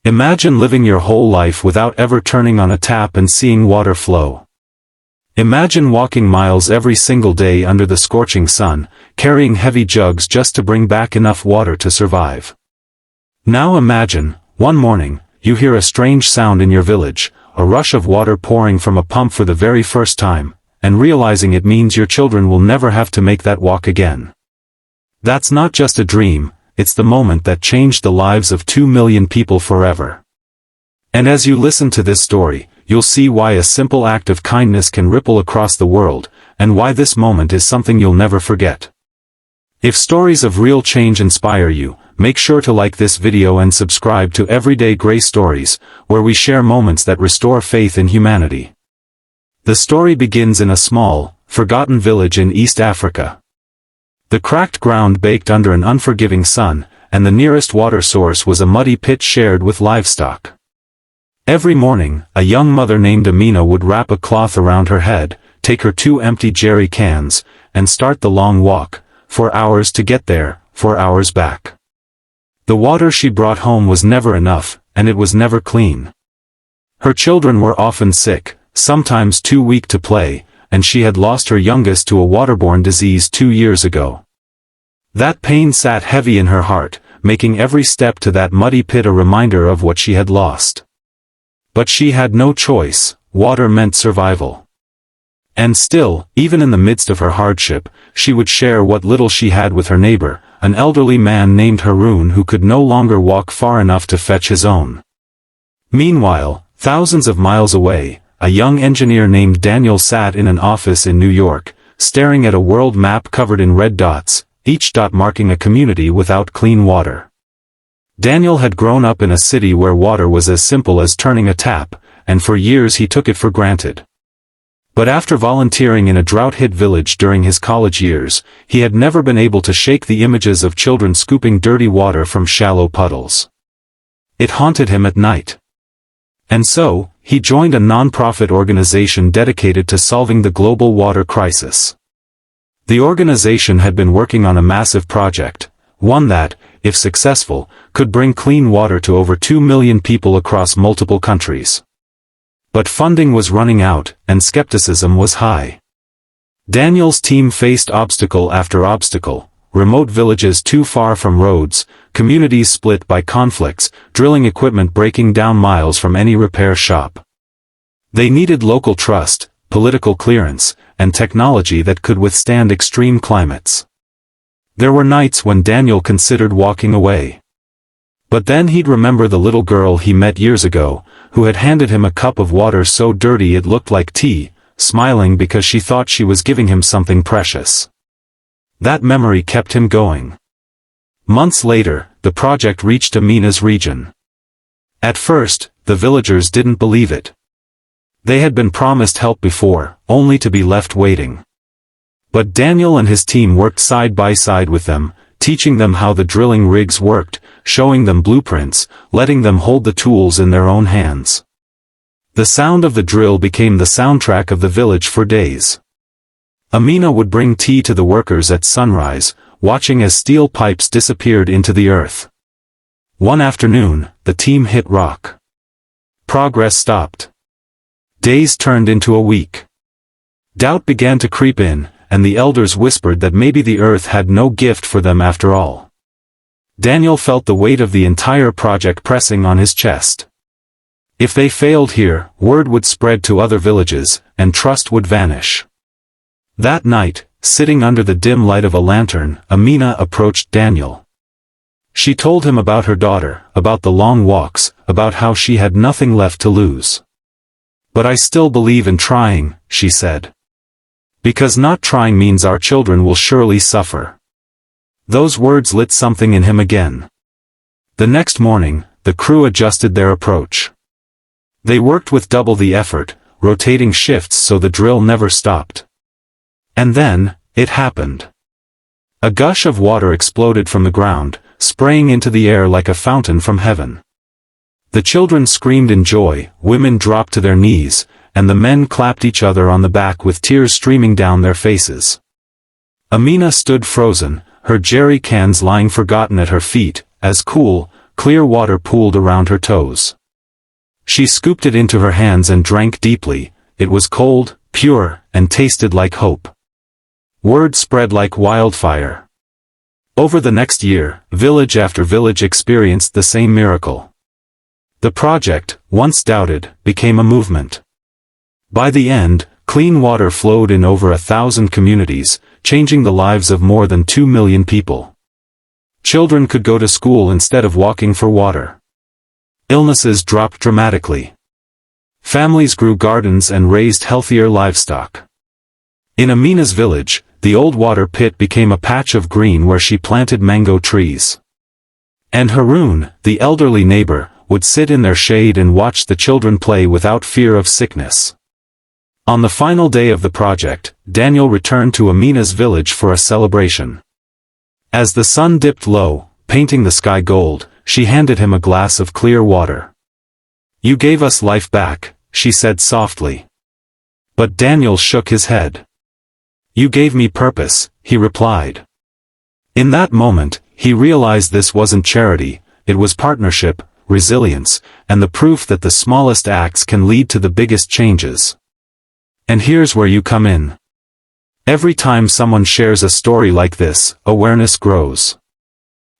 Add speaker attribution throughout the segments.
Speaker 1: Imagine living your whole life without ever turning on a tap and seeing water flow. Imagine walking miles every single day under the scorching sun, carrying heavy jugs just to bring back enough water to survive. Now imagine, one morning, you hear a strange sound in your village, a rush of water pouring from a pump for the very first time, and realizing it means your children will never have to make that walk again. That's not just a dream, it's the moment that changed the lives of 2 million people forever. And as you listen to this story, you'll see why a simple act of kindness can ripple across the world, and why this moment is something you'll never forget. If stories of real change inspire you, make sure to like this video and subscribe to Everyday Grace Stories, where we share moments that restore faith in humanity. The story begins in a small, forgotten village in East Africa. The cracked ground baked under an unforgiving sun, and the nearest water source was a muddy pit shared with livestock. Every morning, a young mother named Amina would wrap a cloth around her head, take her 2 empty jerry cans, and start the long walk, 4 hours to get there, 4 hours back. The water she brought home was never enough, and it was never clean. Her children were often sick, sometimes too weak to play, and she had lost her youngest to a waterborne disease 2 years ago. That pain sat heavy in her heart, making every step to that muddy pit a reminder of what she had lost. But she had no choice, water meant survival. And still, even in the midst of her hardship, she would share what little she had with her neighbor, an elderly man named Haroun who could no longer walk far enough to fetch his own. Meanwhile, thousands of miles away, a young engineer named Daniel sat in an office in New York, staring at a world map covered in red dots, each dot marking a community without clean water. Daniel had grown up in a city where water was as simple as turning a tap, and for years he took it for granted. But after volunteering in a drought-hit village during his college years, he had never been able to shake the images of children scooping dirty water from shallow puddles. It haunted him at night. And so, he joined a non-profit organization dedicated to solving the global water crisis. The organization had been working on a massive project, one that, if successful, could bring clean water to over 2 million people across multiple countries. But funding was running out, and skepticism was high. Daniel's team faced obstacle after obstacle: remote villages too far from roads, communities split by conflicts, drilling equipment breaking down miles from any repair shop. They needed local trust, political clearance, and technology that could withstand extreme climates. There were nights when Daniel considered walking away. But then he'd remember the little girl he met years ago, who had handed him a cup of water so dirty it looked like tea, smiling because she thought she was giving him something precious. That memory kept him going. Months later, the project reached Amina's region. At first, the villagers didn't believe it. They had been promised help before, only to be left waiting. But Daniel and his team worked side by side with them, teaching them how the drilling rigs worked, showing them blueprints, letting them hold the tools in their own hands. The sound of the drill became the soundtrack of the village for days. Amina would bring tea to the workers at sunrise, watching as steel pipes disappeared into the earth. One afternoon, the team hit rock. Progress stopped. Days turned into a week. Doubt began to creep in, and the elders whispered that maybe the earth had no gift for them after all. Daniel felt the weight of the entire project pressing on his chest. If they failed here, word would spread to other villages, and trust would vanish. That night, sitting under the dim light of a lantern, Amina approached Daniel. She told him about her daughter, about the long walks, about how she had nothing left to lose. "But I still believe in trying," she said. "Because not trying means our children will surely suffer." Those words lit something in him again. The next morning, the crew adjusted their approach. They worked with double the effort, rotating shifts so the drill never stopped. And then, it happened. A gush of water exploded from the ground, spraying into the air like a fountain from heaven. The children screamed in joy, women dropped to their knees, and the men clapped each other on the back with tears streaming down their faces. Amina stood frozen, her jerry cans lying forgotten at her feet, as cool, clear water pooled around her toes. She scooped it into her hands and drank deeply. It was cold, pure, and tasted like hope. Word spread like wildfire. Over the next year, village after village experienced the same miracle. The project, once doubted, became a movement. By the end, clean water flowed in over 1,000 communities, changing the lives of more than 2 million people. Children could go to school instead of walking for water. Illnesses dropped dramatically. Families grew gardens and raised healthier livestock. In Amina's village, the old water pit became a patch of green where she planted mango trees. And Haroon, the elderly neighbor, would sit in their shade and watch the children play without fear of sickness. On the final day of the project, Daniel returned to Amina's village for a celebration. As the sun dipped low, painting the sky gold, she handed him a glass of clear water. "You gave us life back," she said softly. But Daniel shook his head. "You gave me purpose," he replied. In that moment, he realized this wasn't charity, it was partnership, resilience, and the proof that the smallest acts can lead to the biggest changes. And here's where you come in. Every time someone shares a story like this, awareness grows.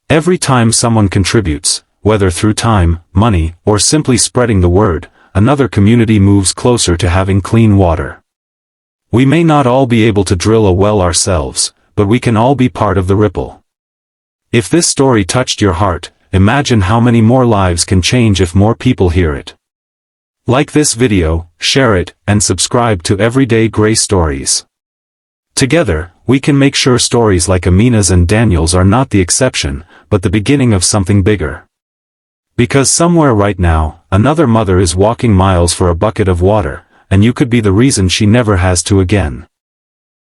Speaker 1: Every time someone contributes, whether through time, money, or simply spreading the word, another community moves closer to having clean water. We may not all be able to drill a well ourselves, but we can all be part of the ripple. If this story touched your heart, imagine how many more lives can change if more people hear it. Like this video, share it, and subscribe to Everyday Gray Stories. Together, we can make sure stories like Amina's and Daniel's are not the exception, but the beginning of something bigger. Because somewhere right now, another mother is walking miles for a bucket of water, and you could be the reason she never has to again.